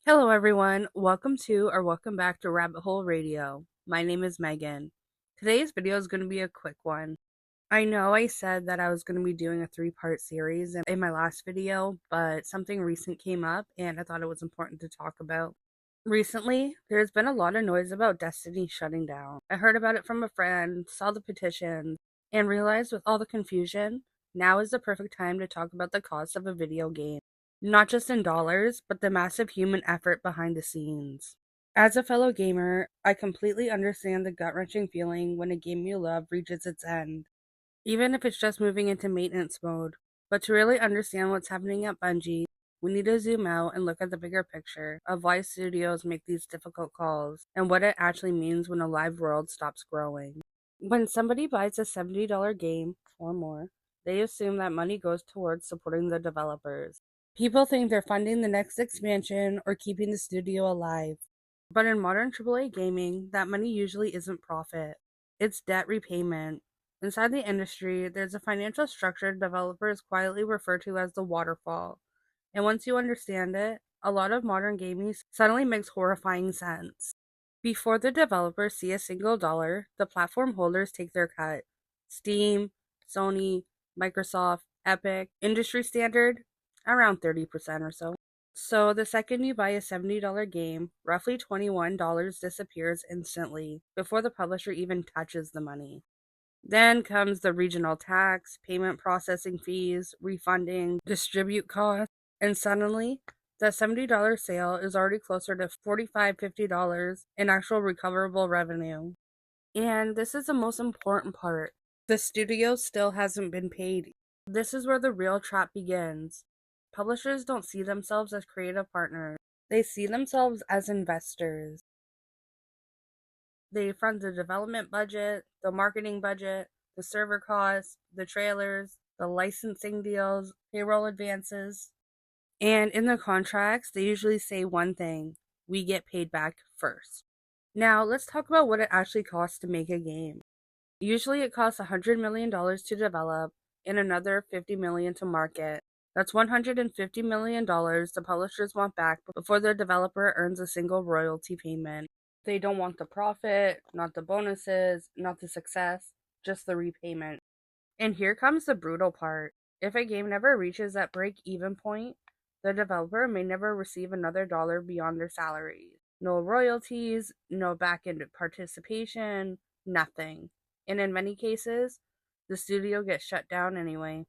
Hello, everyone. Welcome back to Rabbit Hole Radio. My name is Megan. Today's video is going to be a quick one. I know I said that I was going to be doing a three-part series in my last video, but something recent came up and I thought it was important to talk about. Recently, there's been a lot of noise about Destiny shutting down. I heard about it from a friend, saw the petitions, and realized with all the confusion, now is the perfect time to talk about the cost of a video game. Not just in dollars, but the massive human effort behind the scenes. As a fellow gamer, I completely understand the gut-wrenching feeling when a game you love reaches its end, even if it's just moving into maintenance mode. But to really understand what's happening at Bungie, we need to zoom out and look at the bigger picture of why studios make these difficult calls and what it actually means when a live world stops growing. When somebody buys a $70 game or more, they assume that money goes towards supporting the developers. People think they're funding the next expansion or keeping the studio alive. But in modern AAA gaming, that money usually isn't profit. It's debt repayment. Inside the industry, there's a financial structure developers quietly refer to as the waterfall. And once you understand it, a lot of modern gaming suddenly makes horrifying sense. Before the developers see a single dollar, the platform holders take their cut. Steam, Sony, Microsoft, Epic, industry standard, around 30% or so. So the second you buy a $70 game, roughly $21 disappears instantly before the publisher even touches the money. Then comes the regional tax, payment processing fees, refunding, distribute costs, and suddenly that $70 sale is already closer to $45, $50 in actual recoverable revenue. And this is the most important part. The studio still hasn't been paid. This is where the real trap begins. Publishers don't see themselves as creative partners. They see themselves as investors. They fund the development budget, the marketing budget, the server costs, the trailers, the licensing deals, payroll advances. And in the contracts, they usually say one thing: we get paid back first. Now, let's talk about what it actually costs to make a game. Usually it costs $100 million to develop and another $50 million to market. That's $150 million the publishers want back before the developer earns a single royalty payment. They don't want the profit, not the bonuses, not the success, just the repayment. And here comes the brutal part. If a game never reaches that break-even point, the developer may never receive another dollar beyond their salaries. No royalties, no back-end participation, nothing. And in many cases, the studio gets shut down anyway.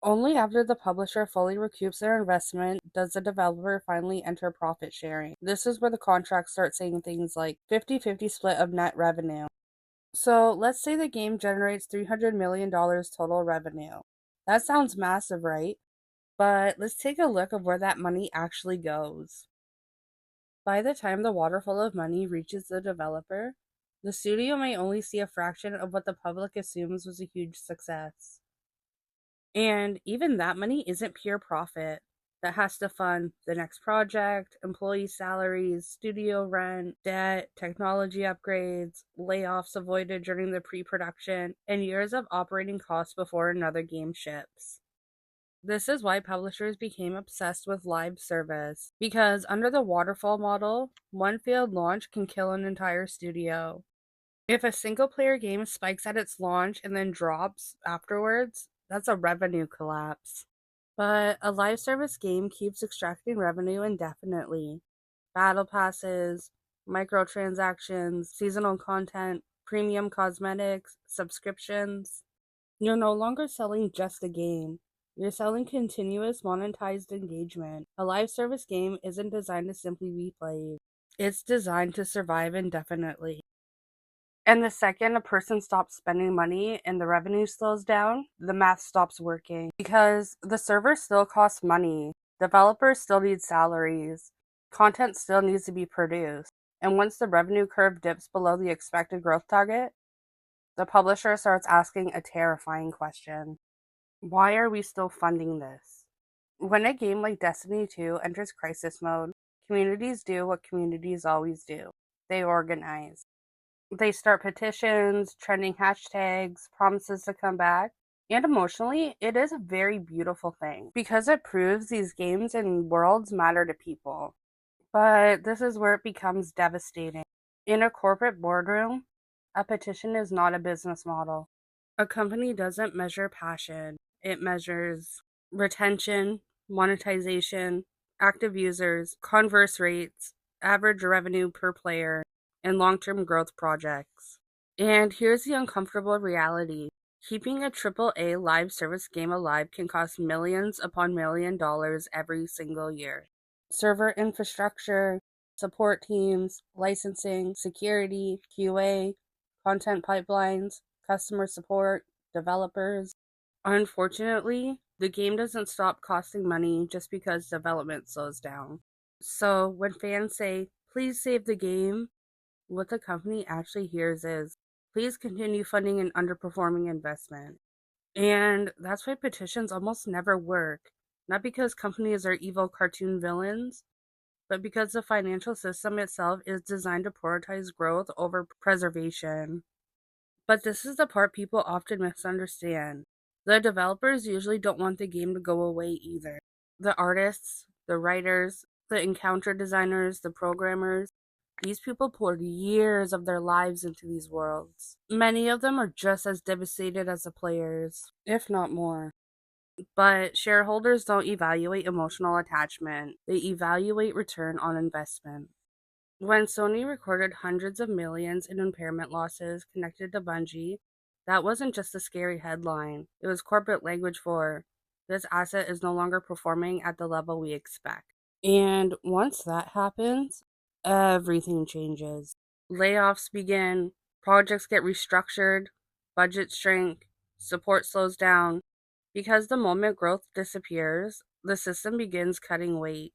Only after the publisher fully recoups their investment does the developer finally enter profit sharing. This is where the contracts start saying things like 50-50 split of net revenue. So let's say the game generates $300 million total revenue. That sounds massive, right? But let's take a look at where that money actually goes. By the time the waterfall of money reaches the developer, the studio may only see a fraction of what the public assumes was a huge success. And even that money isn't pure profit. That has to fund the next project, employee salaries, studio rent, debt, technology upgrades, layoffs avoided during the pre-production, and years of operating costs before another game ships. This is why publishers became obsessed with live service, because under the waterfall model, one failed launch can kill an entire studio. If a single-player game spikes at its launch and then drops afterwards, that's a revenue collapse. But a live service game keeps extracting revenue indefinitely. Battle passes, microtransactions, seasonal content, premium cosmetics, subscriptions. You're no longer selling just a game. You're selling continuous monetized engagement. A live service game isn't designed to simply be played. It's designed to survive indefinitely. And the second a person stops spending money and the revenue slows down, the math stops working. Because the server still costs money, developers still need salaries, content still needs to be produced. And once the revenue curve dips below the expected growth target, the publisher starts asking a terrifying question. Why are we still funding this? When a game like Destiny 2 enters crisis mode, communities do what communities always do. They organize. They start petitions, trending hashtags, promises to come back. And emotionally, it is a very beautiful thing because it proves these games and worlds matter to people. But this is where it becomes devastating. In a corporate boardroom, a petition is not a business model. A company doesn't measure passion, it measures retention, monetization, active users, converse rates, average revenue per player, and long term growth projects. And here's the uncomfortable reality: keeping a AAA live service game alive can cost millions upon $1 million every single year. Server infrastructure, support teams, licensing, security, QA, content pipelines, customer support, developers. Unfortunately, the game doesn't stop costing money just because development slows down. So when fans say, please save the game, what the company actually hears is, please continue funding an underperforming investment. And that's why petitions almost never work. Not because companies are evil cartoon villains, but because the financial system itself is designed to prioritize growth over preservation. But this is the part people often misunderstand. The developers usually don't want the game to go away either. The artists, the writers, the encounter designers, the programmers, these people poured years of their lives into these worlds. Many of them are just as devastated as the players, if not more. But shareholders don't evaluate emotional attachment, they evaluate return on investment. When Sony recorded hundreds of millions in impairment losses connected to Bungie, that wasn't just a scary headline. It was corporate language for, this asset is no longer performing at the level we expect. And once that happens, everything changes. Layoffs begin, projects get restructured, budgets shrink, support slows down. Because the moment growth disappears, the system begins cutting weight.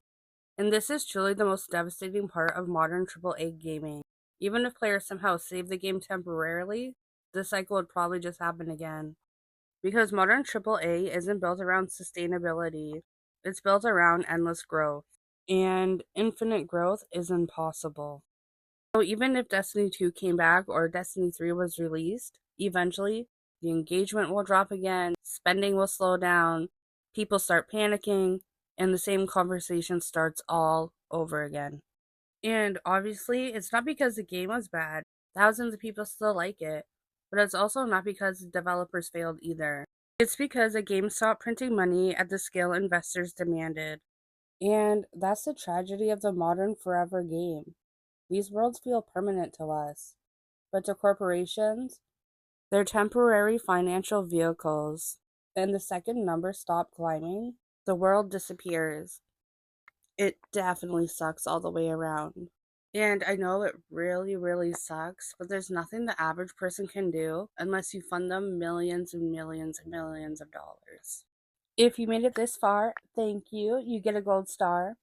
And this is truly the most devastating part of modern AAA gaming. Even if players somehow save the game temporarily, this cycle would probably just happen again. Because modern AAA isn't built around sustainability, it's built around endless growth. And infinite growth is impossible. So even if Destiny 2 came back or Destiny 3 was released, eventually the engagement will drop again, spending will slow down, people start panicking, and the same conversation starts all over again. And obviously, it's not because the game was bad. Thousands of people still like it. But it's also not because the developers failed either. It's because the game stopped printing money at the scale investors demanded. And that's the tragedy of the modern forever game. These worlds feel permanent to us, but to corporations, they're temporary financial vehicles. And the second numbers stop climbing, the world disappears. It definitely sucks all the way around. And I know it really, really sucks, but there's nothing the average person can do unless you fund them millions and millions and millions of dollars. If you made it this far, thank you. You get a gold star.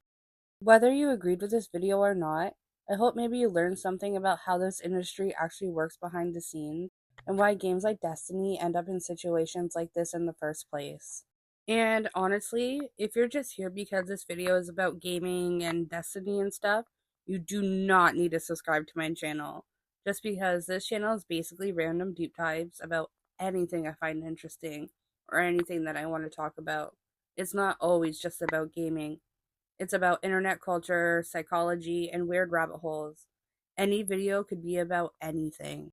Whether you agreed with this video or not, I hope maybe you learned something about how this industry actually works behind the scenes and why games like Destiny end up in situations like this in the first place. And honestly, if you're just here because this video is about gaming and Destiny and stuff, you do not need to subscribe to my channel. Just because this channel is basically random deep dives about anything I find interesting or anything that I want to talk about. It's not always just about gaming. It's about internet culture, psychology, and weird rabbit holes. Any video could be about anything.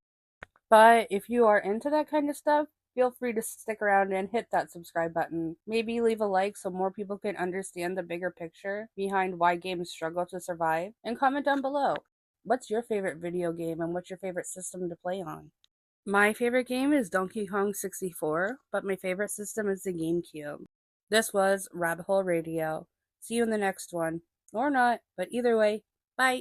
But if you are into that kind of stuff, feel free to stick around and hit that subscribe button. Maybe leave a like so more people can understand the bigger picture behind why games struggle to survive. And comment down below. What's your favorite video game and what's your favorite system to play on? My favorite game is Donkey Kong 64, but my favorite system is the GameCube. This was Rabbit Hole Radio. See you in the next one. Or not, but either way, bye!